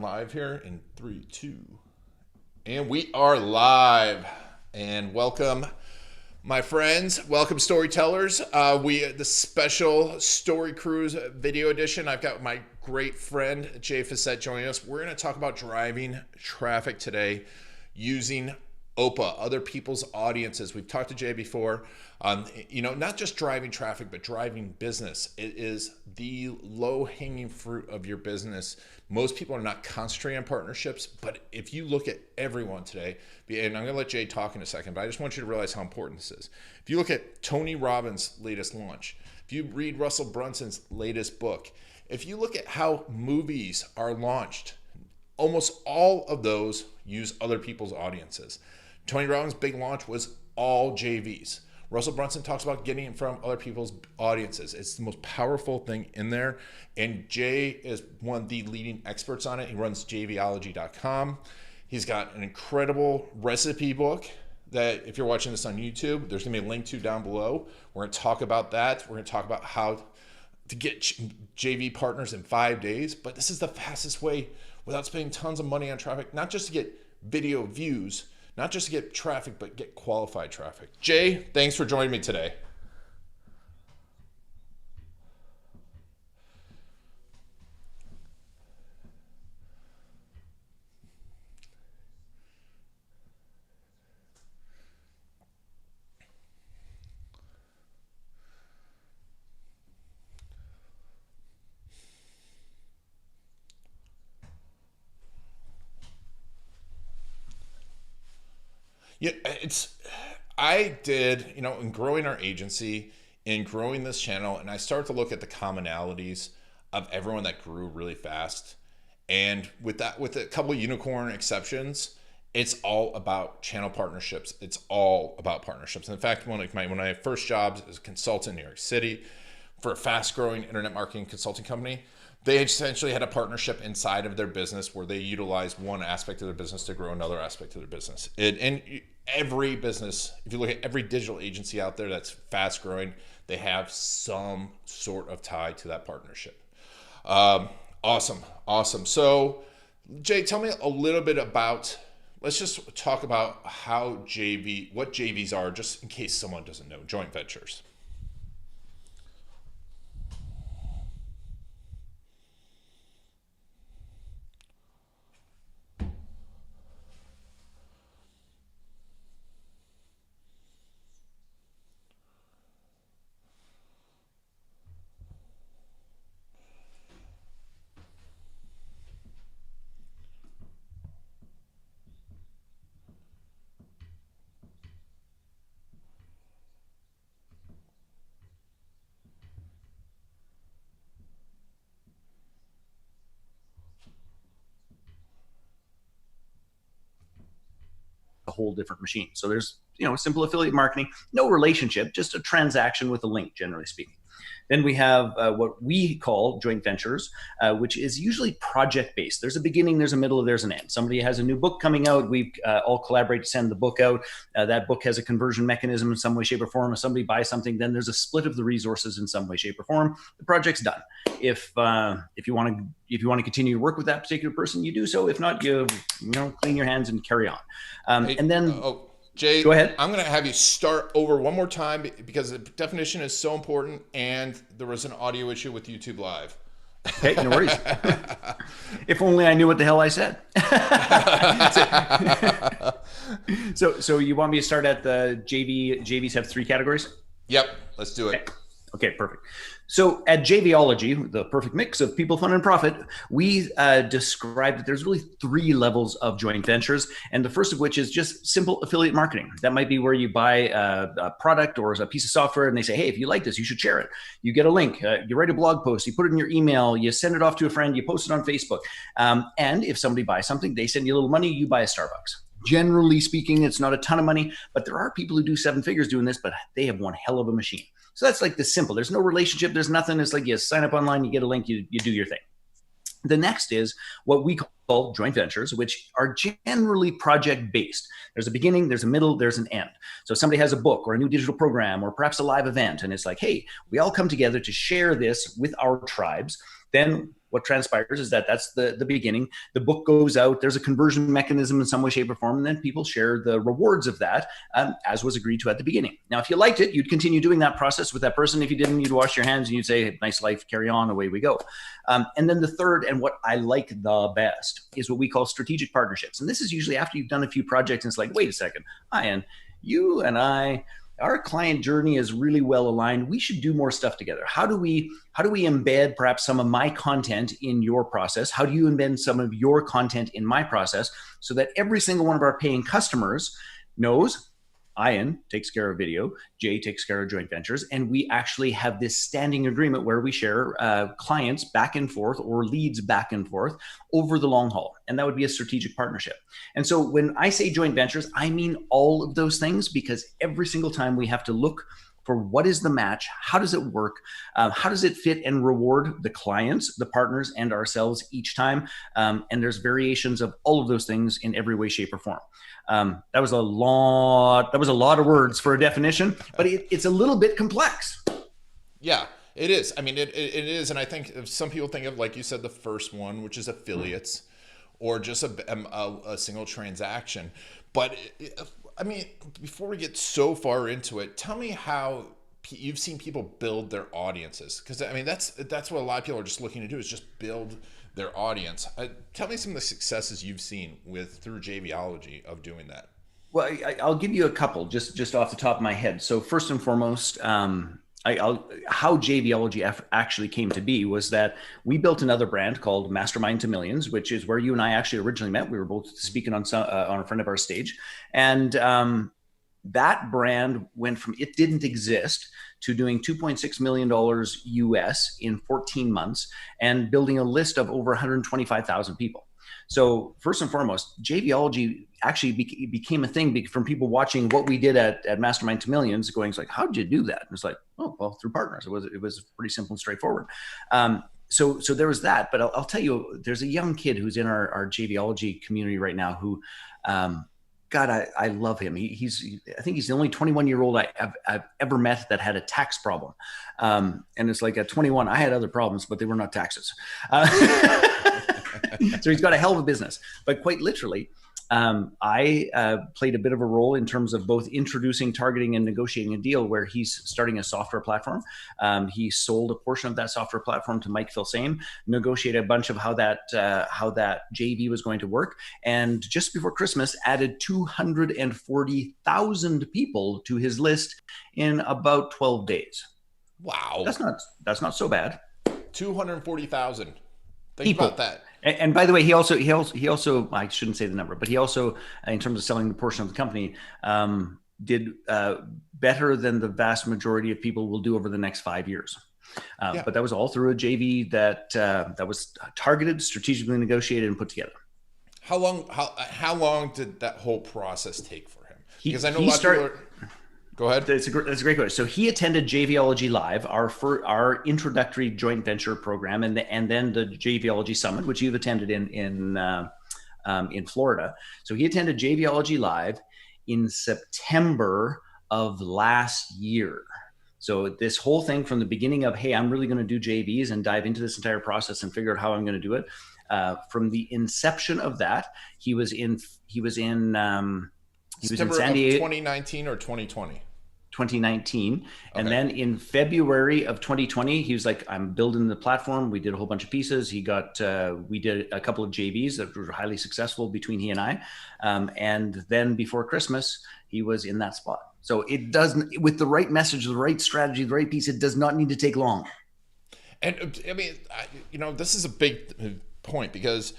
Live here in 3, 2, and we are live. And welcome, my friends. Welcome, storytellers. The special Story Cruise video edition. I've got my great friend Jay Fiset joining us. We're going to talk about driving traffic today using OPA, other people's audiences. We've talked to Jay before. Not just driving traffic, but driving business. It is the low-hanging fruit of your business. Most people are not concentrating on partnerships, but if you look at everyone today, and I'm going to let Jay talk in a second, but I just want you to realize how important this is. If you look at Tony Robbins' latest launch, if you read Russel Brunson's latest book, if you look at how movies are launched, almost all of those use other people's audiences. Tony Robbins' big launch was all JVs. Russel Brunson talks about getting in front of other people's audiences. It's the most powerful thing in there. And Jay is one of the leading experts on it. He runs JVology.com. He's got an incredible recipe book that if you're watching this on YouTube, there's going to be a link to down below. We're going to talk about that. We're going to talk about how to get JV partners in 5 days. But this is the fastest way without spending tons of money on traffic, not just to get video views, not just to get traffic, but get qualified traffic. Jay, thanks for joining me today. Yeah, I did, in growing our agency, in growing this channel, and I started to look at the commonalities of everyone that grew really fast. And with a couple of unicorn exceptions, it's all about channel partnerships. It's all about partnerships. And in fact, one of my first jobs as a consultant in New York City for a fast growing internet marketing consulting company, they essentially had a partnership inside of their business where they utilized one aspect of their business to grow another aspect of their business. And every business, if you look at every digital agency out there that's fast growing, they have some sort of tie to that partnership. Awesome. So Jay, tell me a little bit about, let's just talk about what JVs are, just in case someone doesn't know, joint ventures. A whole different machine. So there's, simple affiliate marketing, no relationship, just a transaction with a link, generally speaking. Then we have what we call joint ventures, which is usually project-based. There's a beginning, there's a middle, there's an end. Somebody has a new book coming out. We all collaborate to send the book out. That book has a conversion mechanism in some way, shape, or form. If somebody buys something, then there's a split of the resources in some way, shape, or form. The project's done. If you want to continue to work with that particular person, you do so. If not, you clean your hands and carry on. And then. Jay, go ahead. I'm going to have you start over one more time because the definition is so important and there was an audio issue with YouTube Live. Okay, no worries. If only I knew what the hell I said. So you want me to start at the JV? JVs have 3 categories? Yep, let's do it. Okay, perfect. So at JVology, the perfect mix of people, fun, and profit, we describe that there's really 3 levels of joint ventures. And the first of which is just simple affiliate marketing. That might be where you buy a product or a piece of software and they say, hey, if you like this, you should share it. You get a link, you write a blog post, you put it in your email, you send it off to a friend, you post it on Facebook. And if somebody buys something, they send you a little money, you buy a Starbucks. Generally speaking, it's not a ton of money, but there are people who do 7 figures doing this, but they have one hell of a machine. So that's like the simple. There's no relationship. There's nothing. It's like you sign up online, you get a link, you do your thing. The next is what we call joint ventures, which are generally project-based. There's a beginning, there's a middle, there's an end. So somebody has a book or a new digital program or perhaps a live event, and it's like, hey, we all come together to share this with our tribes. Then what transpires is that that's the beginning. The book goes out. There's a conversion mechanism in some way, shape, or form, and then people share the rewards of that, as was agreed to at the beginning. Now, if you liked it, you'd continue doing that process with that person. If you didn't, you'd wash your hands and you'd say, hey, nice life, carry on, away we go. And then the third, and what I like the best, is what we call strategic partnerships. And this is usually after you've done a few projects and it's like, wait a second, Ian, you and I, our client journey is really well aligned. We should do more stuff together. How do we embed perhaps some of my content in your process? How do you embed some of your content in my process so that every single one of our paying customers knows Ian takes care of video, Jay takes care of joint ventures, and we actually have this standing agreement where we share clients back and forth or leads back and forth over the long haul. And that would be a strategic partnership. And so when I say joint ventures, I mean all of those things, because every single time we have to look for what is the match, how does it work, how does it fit and reward the clients, the partners, and ourselves each time. And there's variations of all of those things in every way, shape, or form. That was a lot of words for a definition, but it's a little bit complex. Yeah, it is. I mean, it is. And I think if some people think of, like you said, the first one, which is affiliates or just a single transaction. But I mean, before we get so far into it, tell me how you've seen people build their audiences. Because I mean, that's what a lot of people are just looking to do, is just build their audience. Tell me some of the successes you've seen through JVology of doing that. Well, I'll give you a couple just off the top of my head. So first and foremost, how JVology actually came to be was that we built another brand called Mastermind to Millions, which is where you and I actually originally met. We were both speaking on a friend of our stage, and that brand went from it didn't exist to doing $2.6 million US in 14 months and building a list of over 125,000 people. So first and foremost, JVology actually became a thing from people watching what we did at Mastermind to Millions, going, it's like, how did you do that? And it's like, oh, well, through partners. It was pretty simple and straightforward. So there was that. But I'll tell you, there's a young kid who's in our JVology community right now who, God, I love him. I think he's the only 21-year-old I've ever met that had a tax problem. And it's like at 21, I had other problems, but they were not taxes. So he's got a hell of a business. But quite literally, I played a bit of a role in terms of both introducing, targeting, and negotiating a deal where he's starting a software platform. He sold a portion of that software platform to Mike Filsame, negotiated a bunch of how that JV was going to work, and just before Christmas added 240,000 people to his list in about 12 days. Wow, that's not so bad. 240,000. Think about that. And by the way, he also I shouldn't say the number, but he also, in terms of selling the portion of the company, did better than the vast majority of people will do over the next 5 years. But that was all through a JV that was targeted, strategically negotiated, and put together. How long did that whole process take for him? Because I know a lot of people are... Go ahead. That's a great question. So he attended JVology Live, our introductory joint venture program, and then the JVology Summit, which you've attended in Florida. So he attended JVology Live in September of last year. So this whole thing from the beginning of, hey, I'm really going to do JVs and dive into this entire process and figure out how I'm going to do it. From the inception of that, he was in San Diego. 2019 or 2020? 2019. Okay. And then in February of 2020, he was like, I'm building the platform. We did a whole bunch of pieces. We did a couple of JVs that were highly successful between he and I. And then before Christmas, he was in that spot. So it doesn't, with the right message, the right strategy, the right piece, it does not need to take long. And I mean, this is a big point, because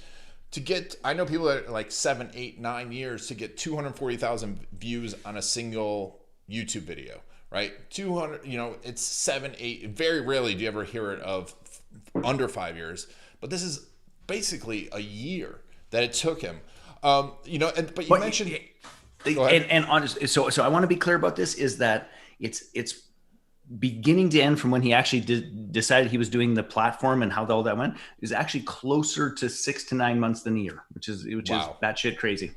I know people that are like 7, 8, 9 years to get 240,000 views on a single YouTube video, right? 200, it's 7, 8. Very rarely do you ever hear it of under 5 years, but this is basically a year that it took him. But you mentioned, and honestly, so I want to be clear about this, is that it's beginning to end from when he actually decided he was doing the platform and how all that went is actually closer to 6 to 9 months than a year, which is batshit crazy.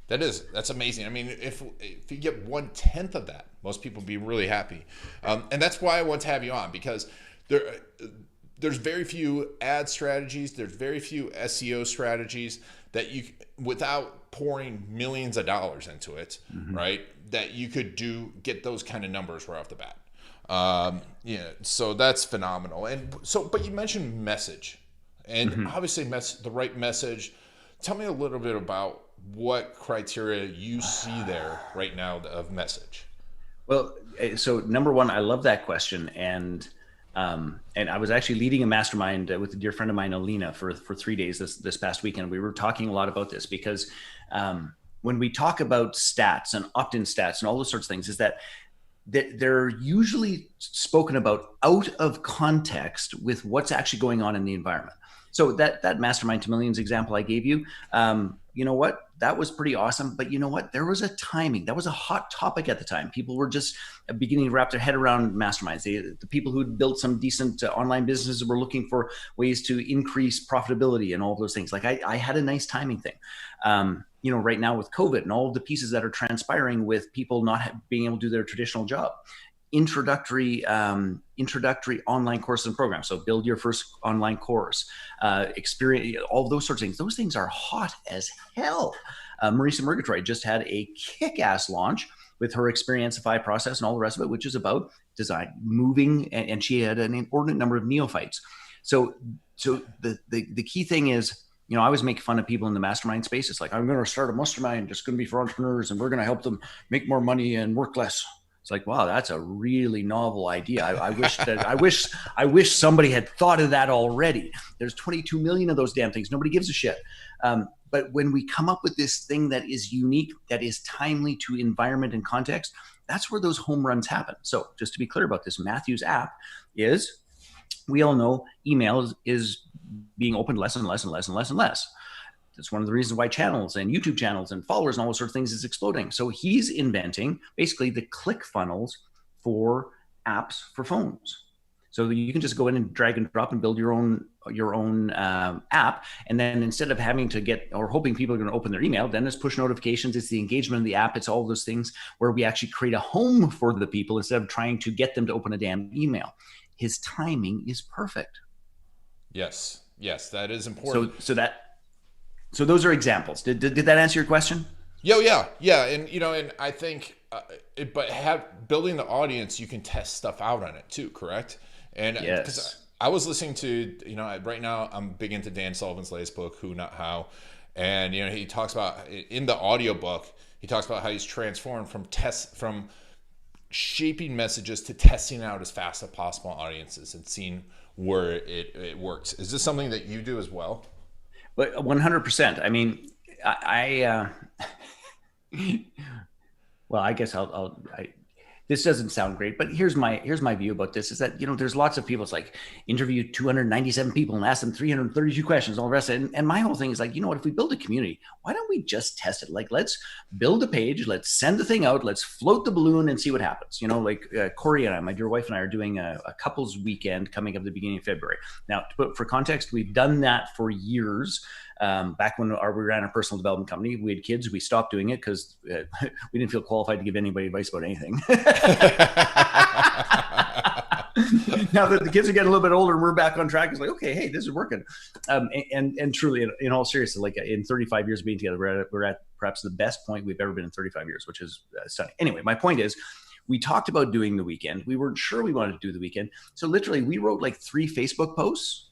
That's amazing. I mean, if you get 1/10 of that, most people would be really happy. And that's why I want to have you on, because there's very few ad strategies, there's very few SEO strategies that you, without pouring millions of dollars into it, right, that you could get those kind of numbers right off the bat. So that's phenomenal. And so, but you mentioned message, and obviously the right message. Tell me a little bit about what criteria you see there right now of message. Well, so number one, I love that question. And I was actually leading a mastermind with a dear friend of mine, Alina, for 3 days this past weekend. We were talking a lot about this because when we talk about stats and opt-in stats and all those sorts of things, is that they're usually spoken about out of context with what's actually going on in the environment. So that mastermind to millions example I gave you, you know what? That was pretty awesome. But you know what? There was a timing. That was a hot topic at the time. People were just beginning to wrap their head around masterminds. The people who'd built some decent online businesses were looking for ways to increase profitability and all those things. Like I had a nice timing thing. Right now with COVID and all of the pieces that are transpiring with people not being able to do their traditional job. Introductory online courses and programs. So build your first online course, experience, all those sorts of things. Those things are hot as hell. Marisa Murgatroyd just had a kick-ass launch with her Experienceify process and all the rest of it, which is about design, moving, and she had an inordinate number of neophytes. So the key thing is, I always make fun of people in the mastermind space. It's like, I'm going to start a mastermind, it's going to be for entrepreneurs, and we're going to help them make more money and work less. It's like, wow, that's a really novel idea. I wish somebody had thought of that already. There's 22 million of those damn things. Nobody gives a shit. But when we come up with this thing that is unique, that is timely to environment and context, that's where those home runs happen. So just to be clear about this, Matthew's app is, we all know email is being opened less and less and less and less and less. That's one of the reasons why channels and YouTube channels and followers and all those sort of things is exploding. So he's inventing basically the click funnels for apps for phones. So you can just go in and drag and drop and build your own app. And then instead of having to get or hoping people are going to open their email, then it's push notifications. It's the engagement of the app. It's all those things where we actually create a home for the people instead of trying to get them to open a damn email. His timing is perfect. Yes, that is important. So those are examples. Did that answer your question? Yeah. And I think, building the audience, you can test stuff out on it too, correct? And yes. I was listening to, right now I'm big into Dan Sullivan's latest book, Who Not How, and he talks about in the audiobook, he talks about how he's transformed from shaping messages to testing out as fast as possible audiences and seeing where it works. Is this something that you do as well? But 100%. I mean, well, I guess this doesn't sound great, but here's my view about this is that, there's lots of people. It's like interview 297 people and ask them 332 questions, all the rest of it. And my whole thing is like, what, if we build a community, why don't we just test it? Like, let's build a page, let's send the thing out, let's float the balloon and see what happens. Corey and I, my dear wife and I are doing a couples weekend coming up at the beginning of February. Now, to put for context, we've done that for years. Back when we ran a personal development company, we had kids. We stopped doing it because we didn't feel qualified to give anybody advice about anything. Now that the kids are getting a little bit older and we're back on track, it's like, okay, hey, this is working. And truly, in all seriousness, like in 35 years of being together, we're at perhaps the best point we've ever been in 35 years, which is stunning. Anyway, my point is, we talked about doing the weekend. We weren't sure we wanted to do the weekend. So literally, we wrote like 3 Facebook posts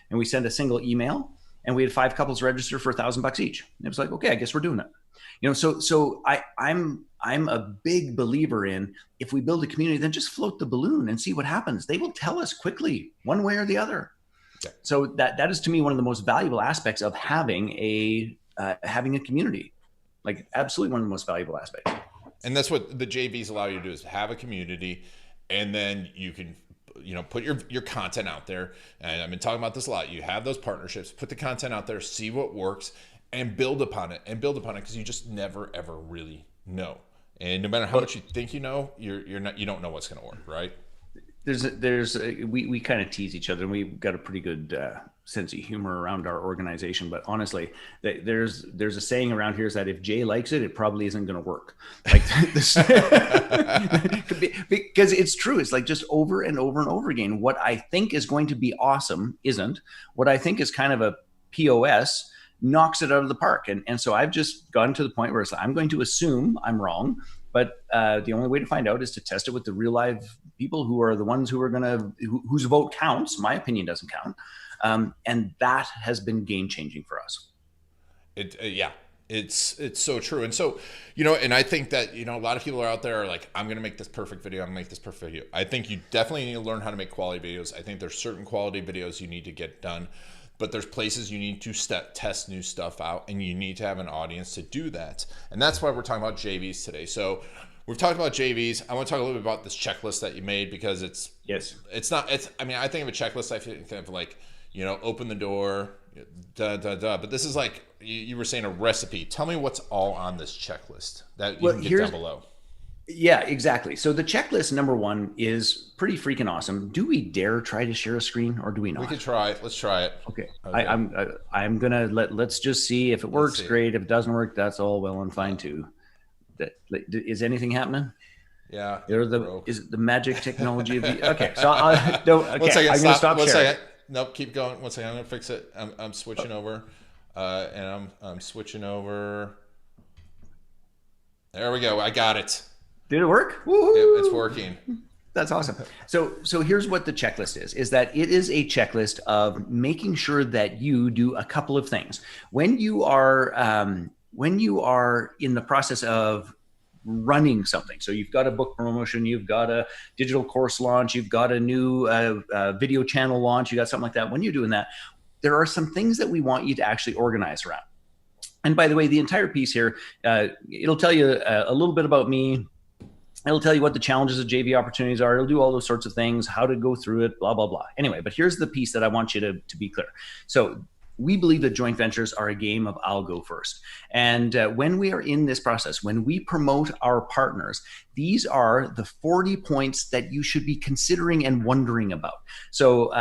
and we sent a single email. And we had 5 couples register for $1,000 each. And it was like, okay, I guess we're doing it. So I'm a big believer in, if we build a community, then just float the balloon and see what happens. They will tell us quickly, one way or the other. Okay. So that is to me one of the most valuable aspects of having a community. Like absolutely one of the most valuable aspects. And that's what the JVs allow you to do, is have a community, and then you can put your content out there. And I've been talking about this a lot. You have those partnerships, put the content out there, see what works, and build upon it because you just never ever really know. And no matter how much you think you know, you don't know what's going to work, right? we kind of tease each other, and we've got a pretty good sense of humor around our organization. But honestly, there's a saying around here is that if Jay likes it, it probably isn't going to work. Like this, because it's true. It's like just over and over and over again. What I think is going to be awesome isn't. What I think is kind of a POS knocks it out of the park. And so I've just gotten to the point where it's like, I'm going to assume I'm wrong. But the only way to find out is to test it with the real live people who are the ones who are whose vote counts. My opinion doesn't count. And that has been game changing for us. Yeah, it's so true. And so, and I think that, a lot of people are out there are like, I'm going to make this perfect video. I'm going to make this perfect video. I think you definitely need to learn how to make quality videos. I think there's certain quality videos you need to get done. But there's places you need to test new stuff out, and you need to have an audience to do that. And that's why we're talking about JVs today. So we've talked about JVs. I want to talk a little bit about this checklist that you made, because I think of a checklist, I think of like, open the door, But this is like, you were saying, a recipe. Tell me what's all on this checklist that you can get down below. Yeah, exactly. So the checklist number one is pretty freaking awesome. Do we dare try to share a screen, or do we not? We could try it. Let's try it. Okay. I'm gonna let's just see if it works. Great. If it doesn't work, that's all well and fine too. Is anything happening? Yeah. Is it the magic technology of the? Okay. So I'm gonna stop One sharing. second. Nope. Keep going. One second. I'm gonna fix it. I'm switching over, and I'm switching over. There we go. I got it. Did it work? Woo-hoo! It's working. That's awesome. So here's what the checklist is that it is a checklist of making sure that you do a couple of things. When you are in the process of running something, so you've got a book promotion, you've got a digital course launch, you've got a new video channel launch, you got something like that. When you're doing that, there are some things that we want you to actually organize around. And by the way, the entire piece here, it'll tell you a little bit about me. It'll tell you what the challenges of JV opportunities are. It'll do all those sorts of things, how to go through it, blah, blah, blah. Anyway, but here's the piece that I want you to be clear. So we believe that joint ventures are a game of I'll go first. And when we are in this process, when we promote our partners, these are the 40 points that you should be considering and wondering about. So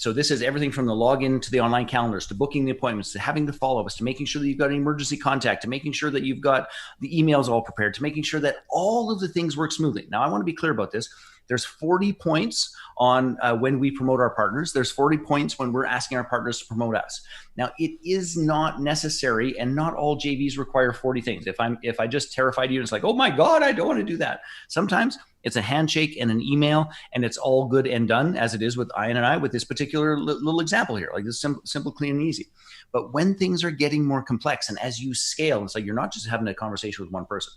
this is everything from the login to the online calendars, to booking the appointments, to having the follow-ups, to making sure that you've got an emergency contact, to making sure that you've got the emails all prepared, to making sure that all of the things work smoothly. Now, I want to be clear about this. There's 40 points on when we promote our partners. There's 40 points when we're asking our partners to promote us. Now, it is not necessary, and not all JVs require 40 things. If I just terrified you, it's like, oh my God, I don't want to do that. Sometimes it's a handshake and an email, and it's all good and done, as it is with Ian and I with this particular little example here, like this simple, clean, and easy. But when things are getting more complex, and as you scale, it's like you're not just having a conversation with one person.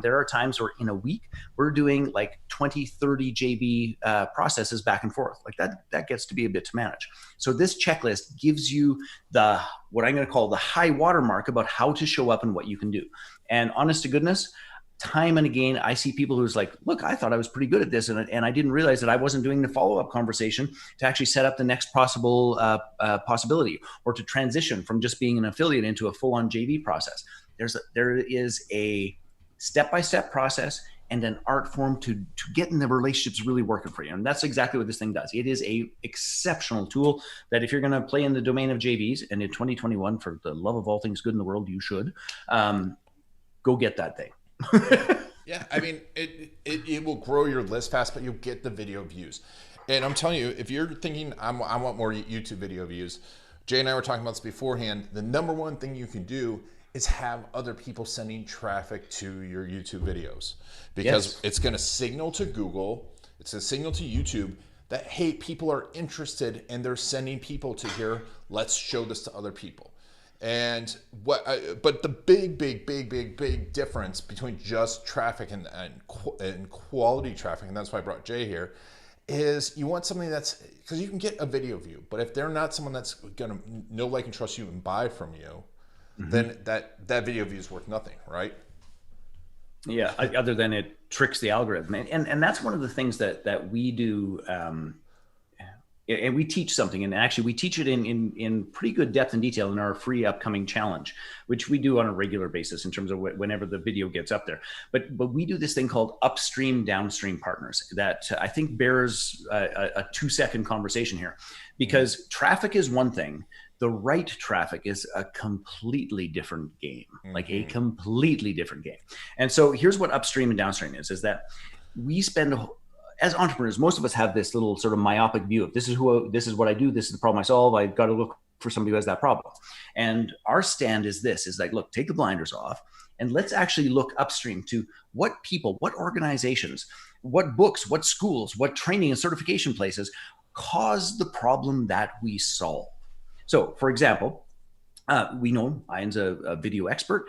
There are times where in a week we're doing like 20, 30 JV processes back and forth. Like that gets to be a bit to manage. So this checklist gives you what I'm going to call the high watermark about how to show up and what you can do. And honest to goodness, time and again, I see people who's like, look, I thought I was pretty good at this, and I didn't realize that I wasn't doing the follow-up conversation to actually set up the next possible possibility, or to transition from just being an affiliate into a full-on JV process. There is a step-by-step process and an art form to getting the relationships really working for you. And that's exactly what this thing does. It is a exceptional tool that if you're going to play in the domain of JVs, and in 2021, for the love of all things good in the world, you should go get that thing. Yeah, I mean, it will grow your list fast, but you'll get the video views. And I'm telling you, if you're thinking, I want more YouTube video views, Jay and I were talking about this beforehand, the number one thing you can do is have other people sending traffic to your YouTube videos, because it's going to signal to Google, it's a signal to YouTube that, hey, people are interested, and they're sending people to here. Let's show this to other people. And but the big difference between just traffic and quality traffic, and that's why I brought Jay here, is you want something that's, because you can get a video view, but if they're not someone that's gonna know, like, and trust you and buy from you, then that video view is worth nothing, right? Yeah, other than it tricks the algorithm, and that's one of the things that we do. and we teach something, and actually we teach it in pretty good depth and detail in our free upcoming challenge, which we do on a regular basis in terms of whenever the video gets up there. But we do this thing called upstream downstream partners that I think bears a 2-second conversation here, because traffic is one thing. The right traffic is a completely different game, like a completely different game. And so here's what upstream and downstream is that we spend, as entrepreneurs, most of us have this little sort of myopic view of this is what I do. This is the problem I solve. I've got to look for somebody who has that problem. And our stand is like, look, take the blinders off and let's actually look upstream to what people, what organizations, what books, what schools, what training and certification places cause the problem that we solve. So for example, we know Ian's a video expert.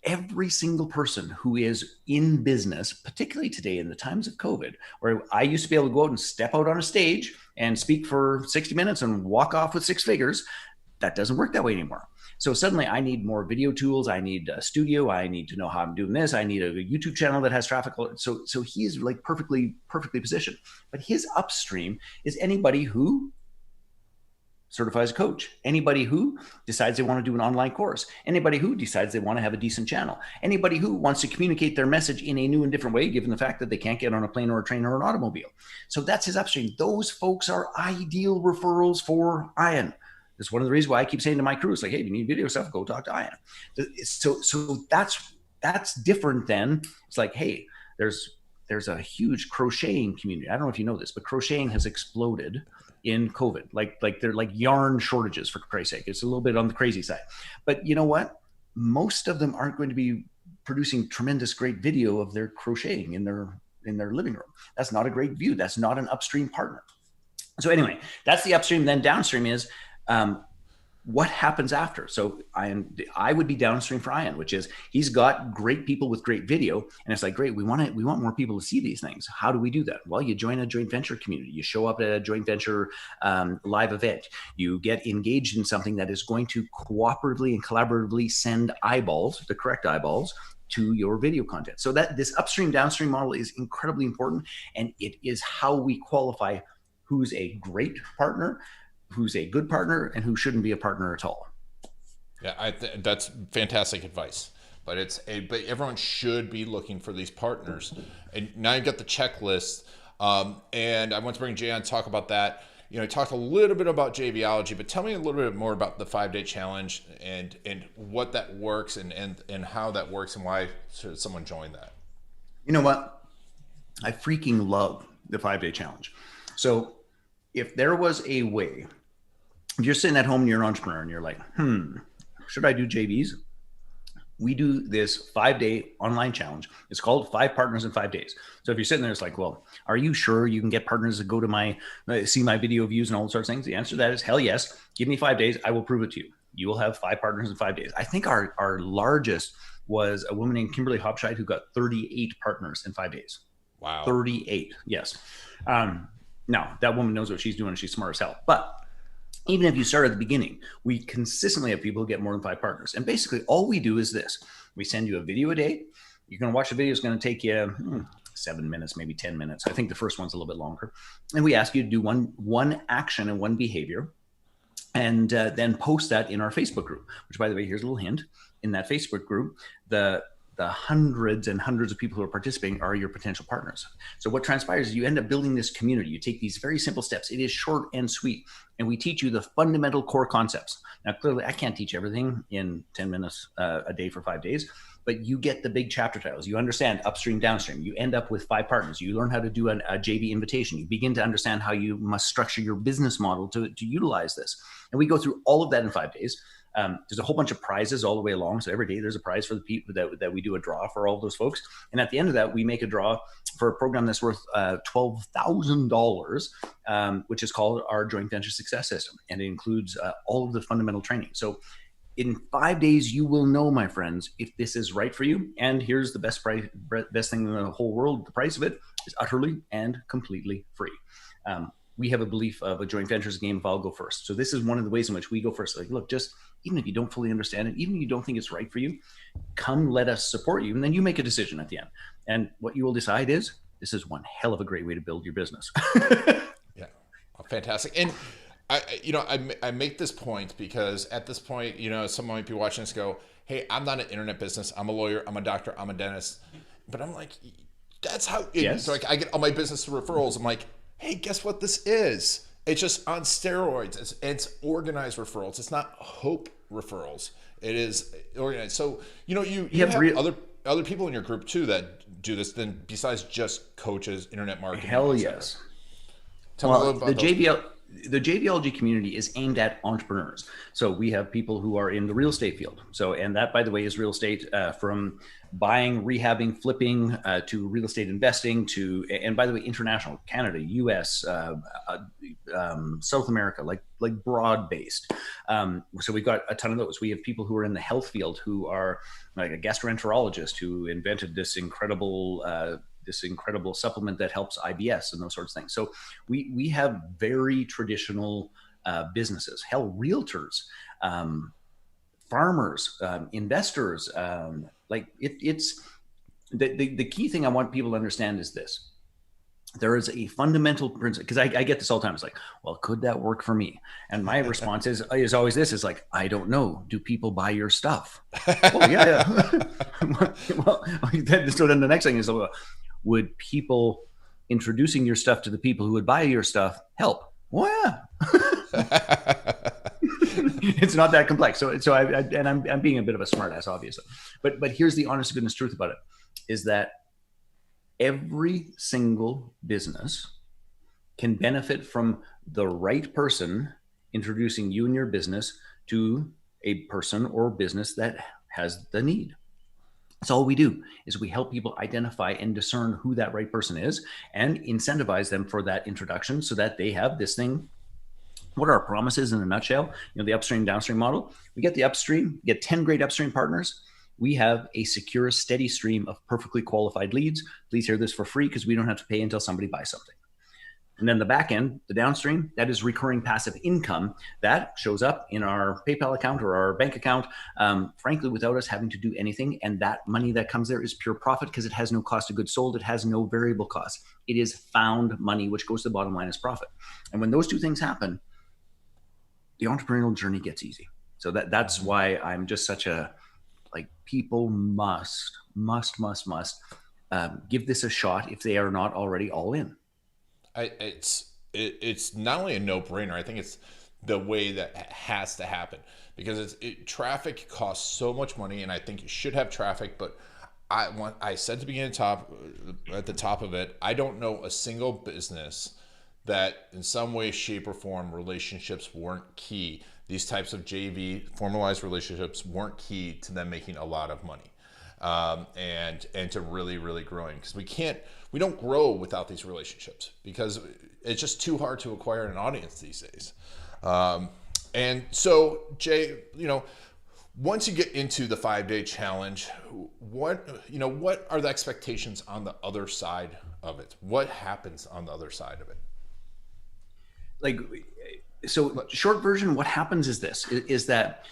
Every single person who is in business, particularly today in the times of COVID, where I used to be able to go out and step out on a stage and speak for 60 minutes and walk off with 6 figures, that doesn't work that way anymore. So suddenly I need more video tools. I need a studio. I need to know how I'm doing this. I need a YouTube channel that has traffic. So he's like perfectly positioned. But his upstream is anybody who certifies a coach, anybody who decides they want to do an online course, anybody who decides they want to have a decent channel, anybody who wants to communicate their message in a new and different way, given the fact that they can't get on a plane or a train or an automobile. So that's his upstream. Those folks are ideal referrals for Ian. That's one of the reasons why I keep saying to my crew, it's like, hey, if you need video stuff, go talk to Ian. So that's different than, it's like, hey, there's a huge crocheting community. I don't know if you know this, but crocheting has exploded in COVID. Like they're like yarn shortages, for Christ's sake. It's a little bit on the crazy side. But you know what? Most of them aren't going to be producing tremendous great video of their crocheting in their living room. That's not a great view. That's not an upstream partner. So anyway, that's the upstream. Then downstream is what happens after. So I would be downstream for Ian, which is he's got great people with great video, and it's like, great, we want more people to see these things. How do we do that? Well, you join a joint venture community. You show up at a joint venture live event. You get engaged in something that is going to cooperatively and collaboratively send eyeballs, the correct eyeballs, to your video content. So that this upstream downstream model is incredibly important, and it is how we qualify who's a great partner, who's a good partner, and who shouldn't be a partner at all. Yeah, that's fantastic advice. But but everyone should be looking for these partners. And now you've got the checklist. And I want to bring Jay on to talk about that. You talked a little bit about JVology, but tell me a little bit more about the 5-day challenge and what that works and how that works and why should someone join that. You know what? I freaking love the 5-day challenge. So if there was a way, if you're sitting at home and you're an entrepreneur and you're like, should I do JVs? We do this 5-day online challenge. It's called 5 Partners in 5 Days. So if you're sitting there, it's like, well, are you sure you can get partners to go to see my video views and all those sorts of things? The answer to that is hell yes. Give me 5 days. I will prove it to you. You will have 5 partners in 5 days. I think our largest was a woman named Kimberly Hopshide who got 38 partners in 5 days. Wow. 38. Yes. Now that woman knows what she's doing and she's smart as hell. But even if you start at the beginning, we consistently have people who get more than 5 partners. And basically all we do is this. We send you a video a day. You're going to watch the video. It's going to take you 7 minutes, maybe 10 minutes. I think the first one's a little bit longer. And we ask you to do one action and one behavior, and then post that in our Facebook group, which, by the way, here's a little hint. In that Facebook group, the hundreds and hundreds of people who are participating are your potential partners. So what transpires is you end up building this community. You take these very simple steps. It is short and sweet. And we teach you the fundamental core concepts. Now, clearly, I can't teach everything in 10 minutes a day for 5 days, but you get the big chapter titles. You understand upstream, downstream. You end up with 5 partners. You learn how to do a JV invitation. You begin to understand how you must structure your business model to utilize this. And we go through all of that in 5 days. There's a whole bunch of prizes all the way along. So every day there's a prize for the people that we do a draw for all those folks. And at the end of that, we make a draw for a program that's worth $12,000, which is called our Joint Venture Success System. And it includes all of the fundamental training. So in 5 days, you will know, my friends, if this is right for you. And here's the best thing in the whole world. The price of it is utterly and completely free. We have a belief of a joint ventures game if I'll go first. So this is one of the ways in which we go first. Like, look, just even if you don't fully understand it, even if you don't think it's right for you, come let us support you. And then you make a decision at the end. And what you will decide is, this is one hell of a great way to build your business. Yeah, Fantastic. And I make this point because at this point, someone might be watching this go, hey, I'm not an internet business. I'm a lawyer. I'm a doctor. I'm a dentist. But I'm like, that's how. Yes. So I get all my business referrals. I'm like, hey, guess what this is? It's just on steroids. It's organized referrals. It's not hope referrals. It is organized. So you have other people in your group too that do this. Then besides just coaches, internet marketing. Hell yes. Tell me a little about the JVology community is aimed at entrepreneurs. So we have people who are in the real estate field. And that, by the way, is real estate from buying, rehabbing, flipping to real estate investing and by the way, international, Canada, US, South America, like broad based. So we've got a ton of those. We have people who are in the health field who are like a gastroenterologist who invented this incredible supplement that helps IBS and those sorts of things. So we have very traditional businesses, hell, realtors, farmers, investors. It's the key thing I want people to understand is this. There is a fundamental principle, because I get this all the time. It's like, well, could that work for me? And my response is always this: is like, I don't know. Do people buy your stuff? Oh yeah. Well, so then the next thing is, would people introducing your stuff to the people who would buy your stuff help? Well, yeah. It's not that complex. So I'm being a bit of a smartass, obviously. But here's the honest to goodness truth about it: is that every single business can benefit from the right person introducing you and your business to a person or business that has the need. That's all we do, is we help people identify and discern who that right person is and incentivize them for that introduction so that they have this thing. What are our promises in a nutshell? The upstream, downstream model. We get the upstream, get 10 great upstream partners. We have a secure, steady stream of perfectly qualified leads. Please hear this for free because we don't have to pay until somebody buys something. And then the back end, the downstream, that is recurring passive income that shows up in our PayPal account or our bank account, frankly, without us having to do anything. And that money that comes there is pure profit because it has no cost of goods sold. It has no variable cost. It is found money, which goes to the bottom line as profit. And when those two things happen, the entrepreneurial journey gets easy. So that's why I'm just such a, people must give this a shot if they are not already all in. It's not only a no-brainer. I think it's the way that has to happen because traffic costs so much money, and I think you should have traffic. But I said at the beginning, at the top of it, I don't know a single business that in some way, shape, or form relationships weren't key. These types of JV formalized relationships weren't key to them making a lot of money, and to really, really growing, because we don't grow without these relationships because it's just too hard to acquire an audience these days. And so, Jay, once you get into the 5-day challenge, what are the expectations on the other side of it? What happens on the other side of it? So short version, what happens is this, is that,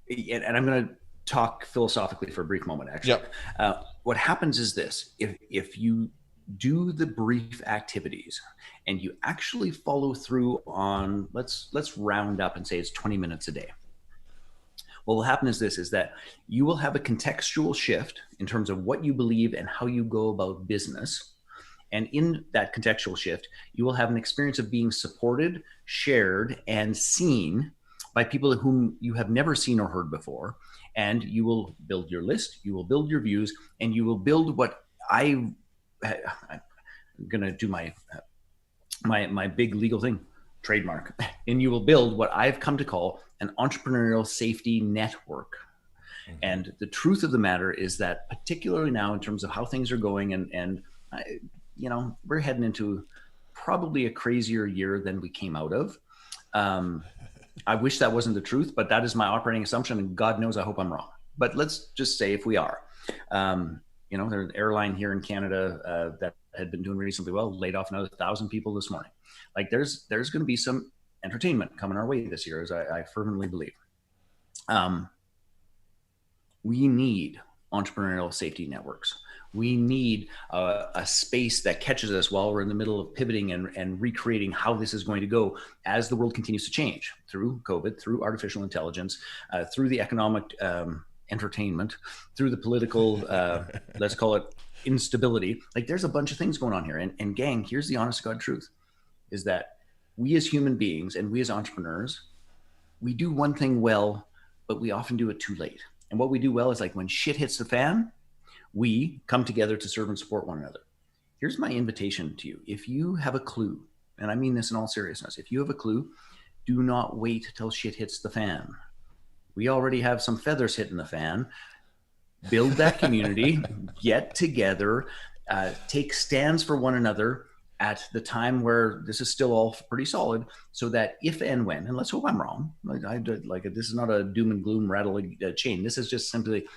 and I'm going to talk philosophically for a brief moment, actually. Yep. What happens is this: if you do the brief activities and you actually follow through on, let's round up and say it's 20 minutes a day. What will happen is this, is that you will have a contextual shift in terms of what you believe and how you go about business. And in that contextual shift, you will have an experience of being supported, shared, and seen by people whom you have never seen or heard before. And you will build your list, you will build your views, and you will build what I'm going to do my big legal thing, trademark. And you will build what I've come to call an entrepreneurial safety network. Mm-hmm. And the truth of the matter is that, particularly now in terms of how things are going, and we're heading into probably a crazier year than we came out of. I wish that wasn't the truth, but that is my operating assumption, and God knows I hope I'm wrong. But let's just say if we are, there's an airline here in Canada that had been doing reasonably well, laid off another 1,000 people this morning. There's going to be some entertainment coming our way this year, as I fervently believe. We need entrepreneurial safety networks. We need a space that catches us while we're in the middle of pivoting and recreating how this is going to go as the world continues to change through COVID, through artificial intelligence, through the economic entertainment, through the political, let's call it instability. Like there's a bunch of things going on here. And gang, here's the honest to God truth, is that we as human beings and we as entrepreneurs, we do one thing well, but we often do it too late. And what we do well is like when shit hits the fan, we come together to serve and support one another. Here's my invitation to you. If you have a clue, and I mean this in all seriousness, if you have a clue, do not wait till shit hits the fan. We already have some feathers hitting the fan. Build that community, get together, take stands for one another at the time where this is still all pretty solid, so that if and when, and let's hope I'm wrong, this is not a doom and gloom rattling chain. This is just simply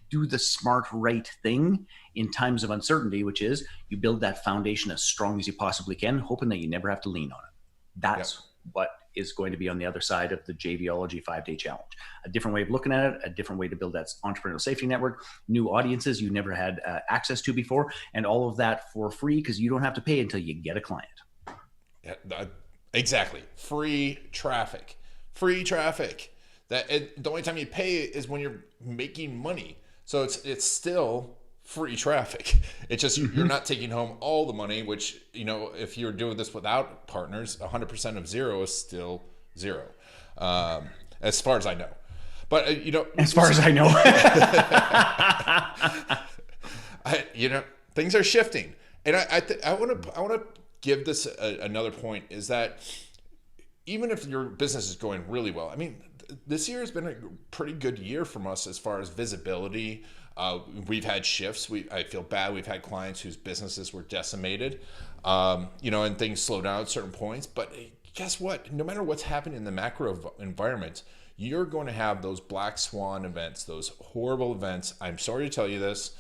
do the smart, right thing in times of uncertainty, which is you build that foundation as strong as you possibly can, hoping that you never have to lean on it. That's what is going to be on the other side of the JVology 5-day challenge. A different way of looking at it, a different way to build that entrepreneurial safety network, new audiences you never had access to before, and all of that for free because you don't have to pay until you get a client. Yeah, exactly. Free traffic. Free traffic. The only time you pay is when you're making money. So it's still free traffic. It's just you're not taking home all the money, which, if you're doing this without partners, 100% of zero is still zero, as far as I know. But, as far as I know, things are shifting. And I want to give this another point, is that even if your business is going really well, I mean, this year has been a pretty good year from us as far as visibility. We've had shifts. I feel bad. We've had clients whose businesses were decimated, and things slow down at certain points. But guess what? No matter what's happening in the macro environment, you're going to have those black swan events, those horrible events. I'm sorry to tell you this.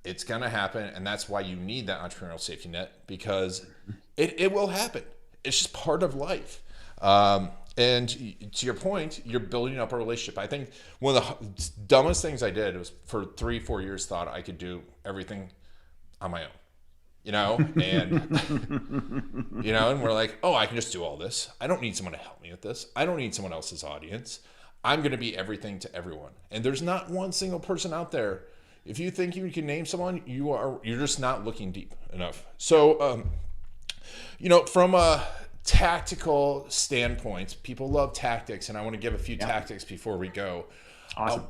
It's going to happen. And that's why you need that entrepreneurial safety net, because it will happen. It's just part of life. And to your point, you're building up a relationship. I think one of the dumbest things I did was for 3-4 years thought I could do everything on my own, and, and we're like, oh, I can just do all this. I don't need someone to help me with this. I don't need someone else's audience. I'm going to be everything to everyone. And there's not one single person out there. If you think you can name someone, you're just not looking deep enough. So, from a tactical standpoint, people love tactics, and I want to give a few tactics before we go. Awesome.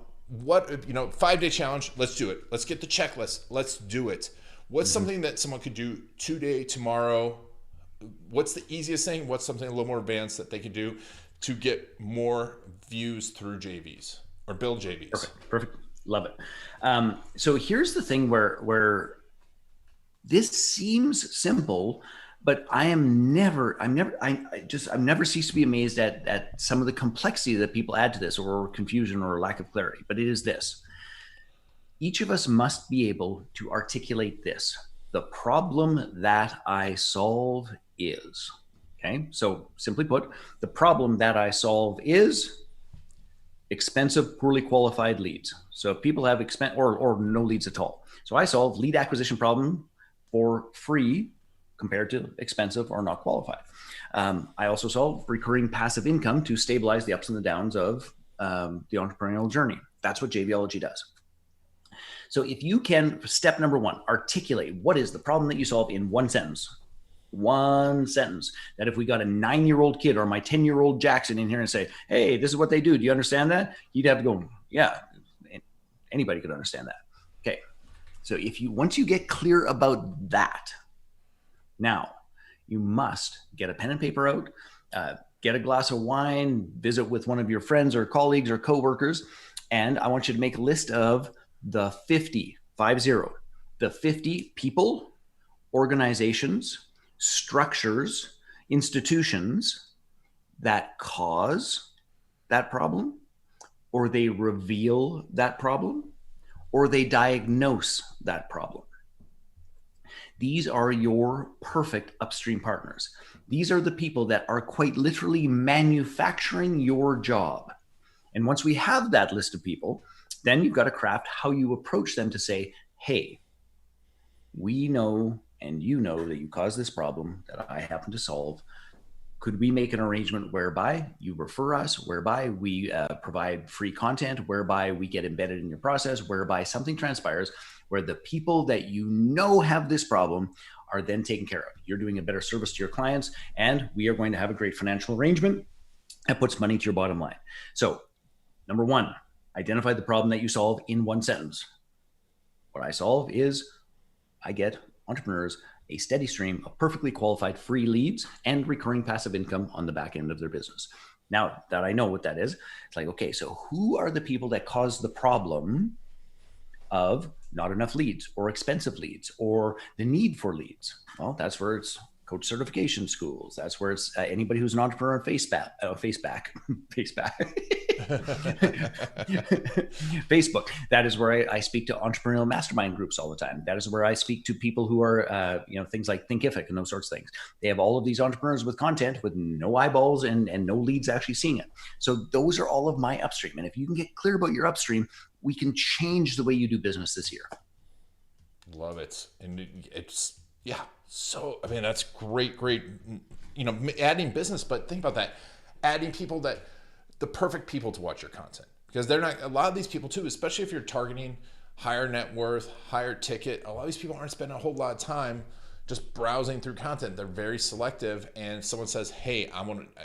5-day challenge, let's do it. Let's get the checklist. Let's do it. What's something that someone could do today, tomorrow? What's the easiest thing? What's something a little more advanced that they could do to get more views through JVs or build JVs? Perfect. Love it. So here's the thing where this seems simple, but I've never ceased to be amazed at some of the complexity that people add to this, or confusion or lack of clarity. But it is this: each of us must be able to articulate this. The problem that I solve is, okay? So simply put, the problem that I solve is expensive, poorly qualified leads. So if people have or no leads at all. So I solve lead acquisition problem for free compared to expensive or not qualified. I also solve recurring passive income to stabilize the ups and the downs of the entrepreneurial journey. That's what JVology does. So if you can, step number one, articulate what is the problem that you solve in one sentence, that if we got a 9-year-old kid or my 10-year-old Jackson in here and say, hey, this is what they do. Do you understand that? You'd have to go, yeah, anybody could understand that. Okay. So once you get clear about that, now you must get a pen and paper out, get a glass of wine, visit with one of your friends or colleagues or coworkers. And I want you to make a list of the 50 people, organizations, structures, institutions that cause that problem, or they reveal that problem, or they diagnose that problem. These are your perfect upstream partners. These are the people that are quite literally manufacturing your job. And once we have that list of people, then you've got to craft how you approach them to say, hey, we know and you know that you caused this problem that I happen to solve. Could we make an arrangement whereby you refer us, whereby we provide free content, whereby we get embedded in your process, whereby something transpires where the people that you know have this problem are then taken care of? You're doing a better service to your clients, and we are going to have a great financial arrangement that puts money to your bottom line. So, number one, identify the problem that you solve in one sentence. What I solve is I get entrepreneurs a steady stream of perfectly qualified free leads and recurring passive income on the back end of their business. Now that I know what that is, it's like, okay, so who are the people that cause the problem of not enough leads or expensive leads or the need for leads? Well, that's where it's coach certification schools. That's where it's anybody who's an entrepreneur on Facebook. That is where I speak to entrepreneurial mastermind groups all the time. That is where I speak to people who are, things like Thinkific and those sorts of things. They have all of these entrepreneurs with content with no eyeballs and no leads actually seeing it. So those are all of my upstream. And if you can get clear about your upstream, we can change the way you do business this year. Love it. And it's, yeah. So, I mean, that's great, adding business, but think about that. Adding people the perfect people to watch your content, because they're not, a lot of these people too, especially if you're targeting higher net worth, higher ticket, a lot of these people aren't spending a whole lot of time just browsing through content. They're very selective. And if someone says, hey,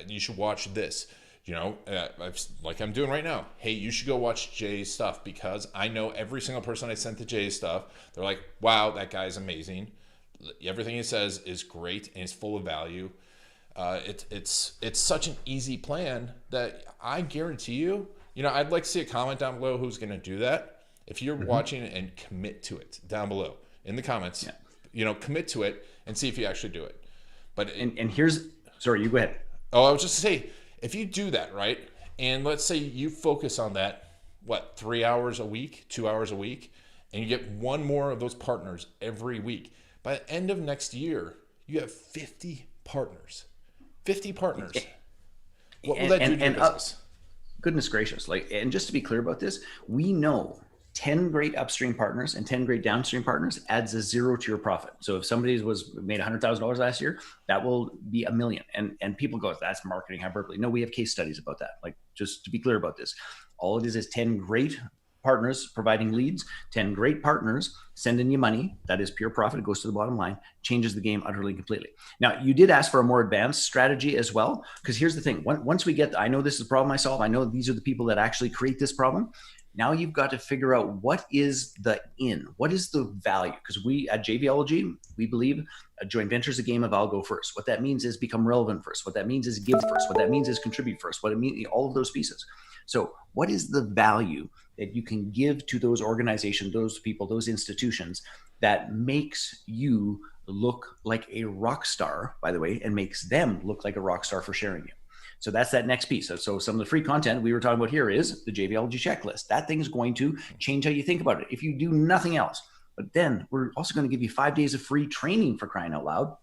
you should watch this, like I'm doing right now. Hey, you should go watch Jay's stuff, because I know every single person I sent to Jay's stuff, they're like, wow, that guy's amazing. Everything he says is great and it's full of value. It's such an easy plan that I guarantee you, I'd like to see a comment down below who's going to do that. If you're watching it, and commit to it down below in the comments, commit to it and see if you actually do it. But sorry, you go ahead. Oh, I was just to say, if you do that, right? And let's say you focus on that, 3 hours a week, 2 hours a week, and you get one more of those partners every week. By the end of next year, you have 50 partners. 50 partners. What will that do to your business? Goodness gracious. And just to be clear about this, we know 10 great upstream partners and 10 great downstream partners adds a zero to your profit. So if somebody made $100,000 last year, that will be $1 million. And people go, that's marketing hyperbole. No, we have case studies about that. Just to be clear about this, all it is 10 great partners providing leads, 10 great partners sending you money. That is pure profit. It goes to the bottom line, changes the game utterly and completely. Now, you did ask for a more advanced strategy as well, because here's the thing. Once we I know this is a problem I solve. I know these are the people that actually create this problem. Now you've got to figure out what is the what is the value? Because we at JVology, we believe a joint venture is a game of I'll go first. What that means is become relevant first. What that means is give first. What that means is contribute first. What it means, all of those pieces. So what is the value that you can give to those organizations, those people, those institutions that makes you look like a rock star, by the way, and makes them look like a rock star for sharing you? So that's that next piece. So some of the free content we were talking about here is the JVology checklist. That thing's going to change how you think about it if you do nothing else. But then we're also going to give you 5 days of free training, for crying out loud,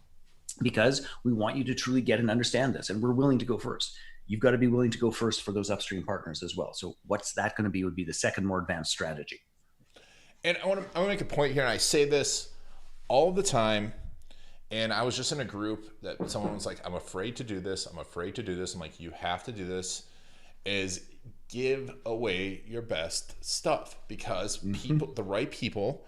because we want you to truly get and understand this. And we're willing to go first. You've got to be willing to go first for those upstream partners as well. So what's that going to be would be the second more advanced strategy. And I want to make a point here, and I say this all the time. And I was just in a group that someone was like, I'm afraid to do this. I'm afraid to do this. I'm like, you have to do this. Is give away your best stuff, because people, the right people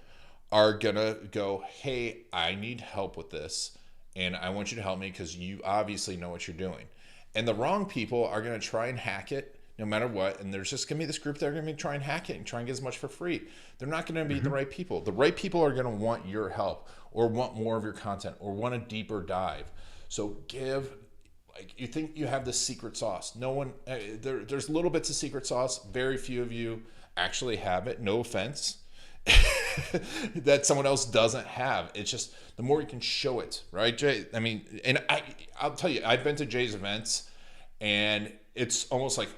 are going to go, hey, I need help with this. And I want you to help me because you obviously know what you're doing. And the wrong people are going to try and hack it no matter what. And there's just going to be this group that are going to try and hack it and try and get as much for free. They're not going to be the right people. The right people are going to want your help or want more of your content or want a deeper dive. So you think you have this secret sauce. No one, there's little bits of secret sauce. Very few of you actually have it. No offense. That someone else doesn't have. It's just the more you can show it, right, Jay? I mean, and I'll tell you, I've been to Jay's events, and it's almost like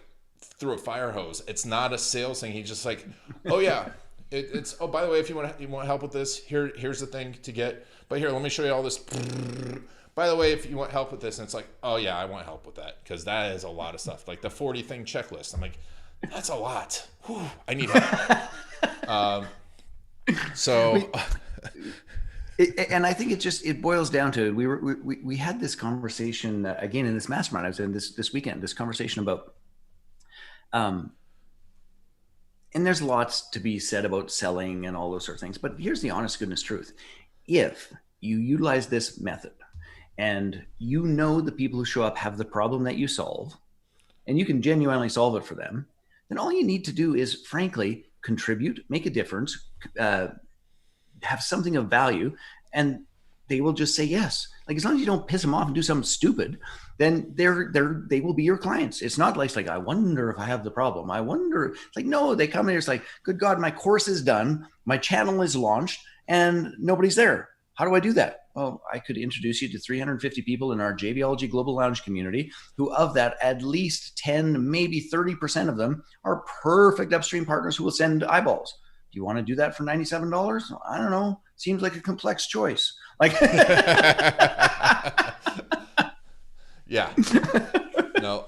through a fire hose. It's not a sales thing. He's just like, oh yeah, it's oh, by the way, if you want help with this, here's the thing to get. But here, let me show you all this. By the way, if you want help with this, and it's like, oh yeah, I want help with that, because that is a lot of stuff. Like the 40 thing checklist. I'm like, That's a lot. Whew, I need help. Um, so, And I think it boils down to we had this conversation again in this mastermind I was in this weekend. This conversation about and there's lots to be said about selling and all those sort of things. But here's the honest goodness truth: if you utilize this method, and you know the people who show up have the problem that you solve, and you can genuinely solve it for them, then all you need to do is, frankly, contribute, make a difference, have something of value, and they will just say yes. Like, as long as you don't piss them off and do something stupid, then they will be your clients. It's not like I wonder if I have the problem. I wonder. It's like, no, they come in. It's like, good God, my course is done, my channel is launched, and nobody's there. How do I do that? Well, I could introduce you to 350 people in our JVology Global Lounge community, who of that, at least 10, maybe 30% of them are perfect upstream partners who will send eyeballs. Do you want to do that for $97? I don't know. Seems like a complex choice. Like, yeah, no,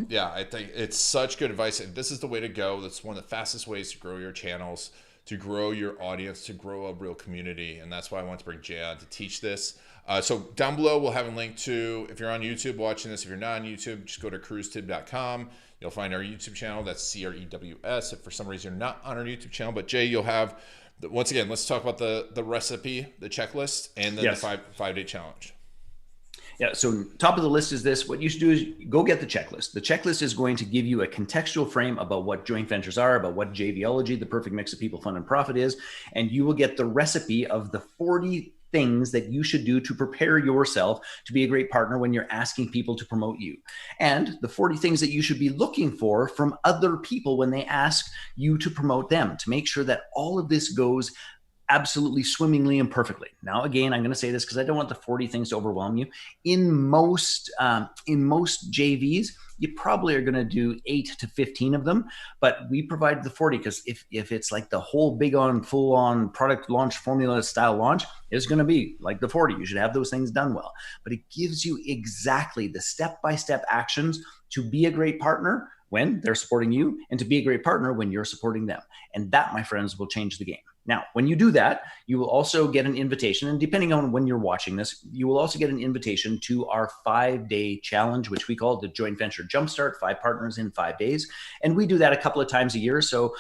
yeah. I think it's such good advice, and this is the way to go. That's one of the fastest ways to grow your channels, to grow your audience, to grow a real community, and that's why I want to bring Jay on to teach this. So down below, we'll have a link to, if you're on YouTube watching this, if you're not on YouTube, just go to cruisetib.com. You'll find our YouTube channel. That's CREWS. If for some reason you're not on our YouTube channel, but Jay, you'll have, once again, let's talk about the recipe, the checklist, and then yes. the five-day challenge. Yeah, so top of the list is this. What you should do is go get the checklist. The checklist is going to give you a contextual frame about what joint ventures are, about what JVology, the perfect mix of people, fun, and profit is, and you will get the recipe of the 40 things that you should do to prepare yourself to be a great partner when you're asking people to promote you, and the 40 things that you should be looking for from other people when they ask you to promote them, to make sure that all of this goes absolutely swimmingly and perfectly. Now, again, I'm going to say this because I don't want the 40 things to overwhelm you. In most JVs, you probably are going to do 8 to 15 of them, but we provide the 40 because if it's like the whole big on full on product launch formula style launch, it's going to be like the 40. You should have those things done well, but it gives you exactly the step-by-step actions to be a great partner when they're supporting you, and to be a great partner when you're supporting them. And that, my friends, will change the game. Now, when you do that, you will also get an invitation, and depending on when you're watching this, you will also get an invitation to our 5-day challenge, which we call the Joint Venture Jumpstart, 5 partners in 5 days. And we do that a couple of times a year. So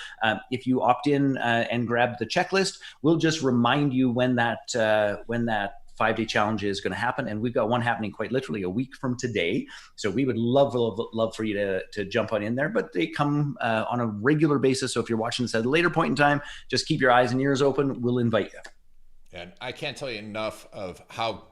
if you opt in and grab the checklist, we'll just remind you when that 5-day challenge is going to happen. And we've got one happening quite literally a week from today. So we would love for you to jump on in there, but they come on a regular basis. So if you're watching this at a later point in time, just keep your eyes and ears open. We'll invite you. And I can't tell you enough of how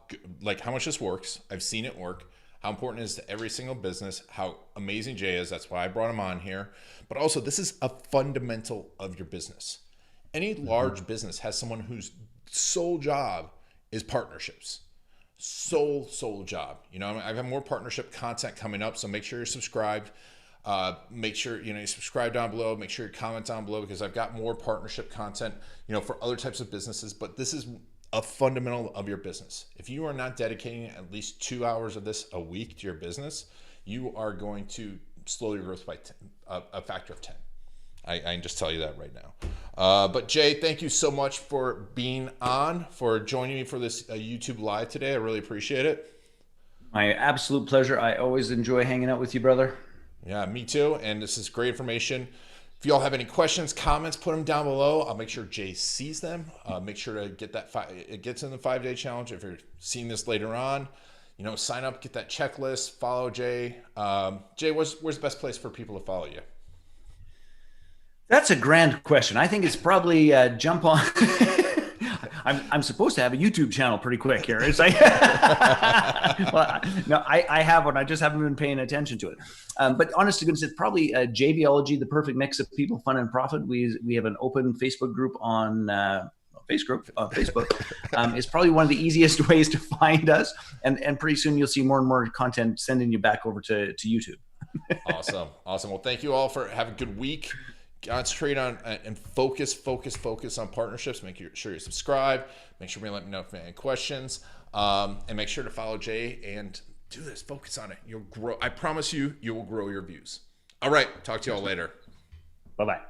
much this works. I've seen it work, how important it is to every single business, how amazing Jay is. That's why I brought him on here. But also, this is a fundamental of your business. Any large business has someone whose sole job is partnerships. Sole job. You know, I have more partnership content coming up, so make sure you're subscribed. Make sure you subscribe down below. Make sure you comment down below, because I've got more partnership content, for other types of businesses. But this is a fundamental of your business. If you are not dedicating at least 2 hours of this a week to your business, you are going to slow your growth by a factor of 10. I can just tell you that right now. But Jay, thank you so much for being on, for joining me for this YouTube Live today. I really appreciate it. My absolute pleasure. I always enjoy hanging out with you, brother. Yeah, me too. And this is great information. If you all have any questions, comments, put them down below. I'll make sure Jay sees them. Make sure to get that it gets in the 5-day challenge. If you're seeing this later on, sign up, get that checklist, follow Jay. Jay, where's the best place for people to follow you? That's a grand question. I think it's probably jump on. I'm supposed to have a YouTube channel pretty quick here. It's like, well, no, I have one. I just haven't been paying attention to it. But honest to goodness, it's probably JVology, the perfect mix of people, fun, and profit. We have an open Facebook group on Facebook. It's probably one of the easiest ways to find us. And pretty soon you'll see more and more content sending you back over to YouTube. Awesome. Well, thank you all for having a good week. Concentrate on and focus on partnerships. Make sure you subscribe. Make sure you let me know if you have any questions. And make sure to follow Jay and do this. Focus on it. You'll grow. I promise you will grow your views. All right. Talk to you all later. Bye bye.